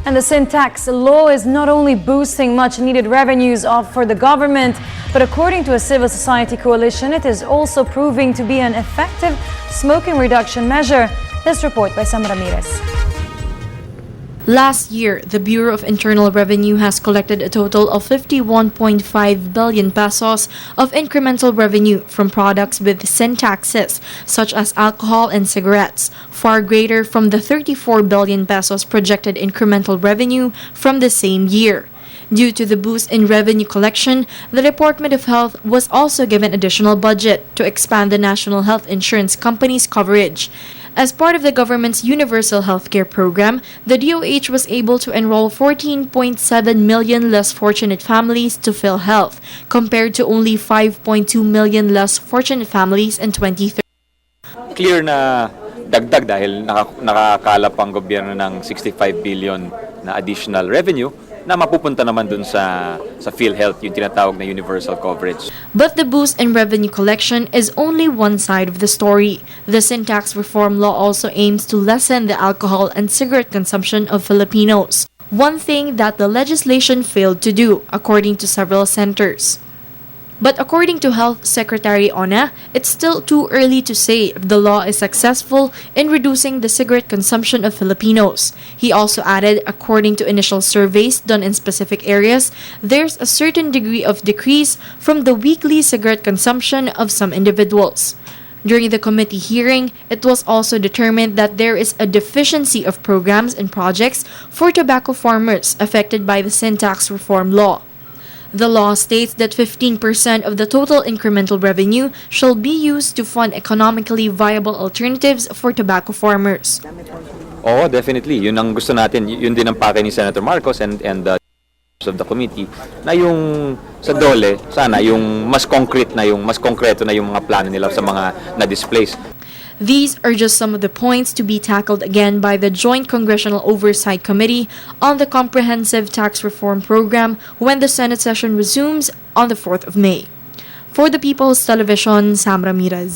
And the sin tax law is not only boosting much-needed revenues for the government, but according to a civil society coalition, it is also proving to be an effective smoking reduction measure. This report by Ramirez. Last year, the Bureau of Internal Revenue has collected a total of 51.5 billion pesos of incremental revenue from products with sin taxes, such as alcohol and cigarettes, far greater from the 34 billion pesos projected incremental revenue from the same year. Due to the boost in revenue collection, the Department of Health was also given additional budget to expand the National Health Insurance Company's coverage. As part of the government's Universal Healthcare Program, the DOH was able to enroll 14.7 million less fortunate families to PhilHealth, compared to only 5.2 million less fortunate families in 2013. Clear na dagdag dahil nakakalap ang gobyerno ng 65 billion na additional revenue na mapupunta naman dun sa PhilHealth, yung tinatawag na universal coverage. But the boost in revenue collection is only one side of the story. The sin tax reform law also aims to lessen the alcohol and cigarette consumption of Filipinos, one thing that the legislation failed to do, according to several centers. But according to Health Secretary Ona, it's still too early to say if the law is successful in reducing the cigarette consumption of Filipinos. He also added, according to initial surveys done in specific areas, there's a certain degree of decrease from the weekly cigarette consumption of some individuals. During the committee hearing, it was also determined that there is a deficiency of programs and projects for tobacco farmers affected by the sin tax reform law. The law states that 15% of the total incremental revenue shall be used to fund economically viable alternatives for tobacco farmers. Oo, definitely. Yun ang gusto natin. Yun din ang pake ni Senator Marcos and the of the committee na yung sa DOLE, sana yung mas konkreto na yung mga plano nila sa mga na-displace. These are just some of the points to be tackled again by the Joint Congressional Oversight Committee on the Comprehensive Tax Reform Program when the Senate session resumes on the 4th of May. For the People's Television, Ramirez.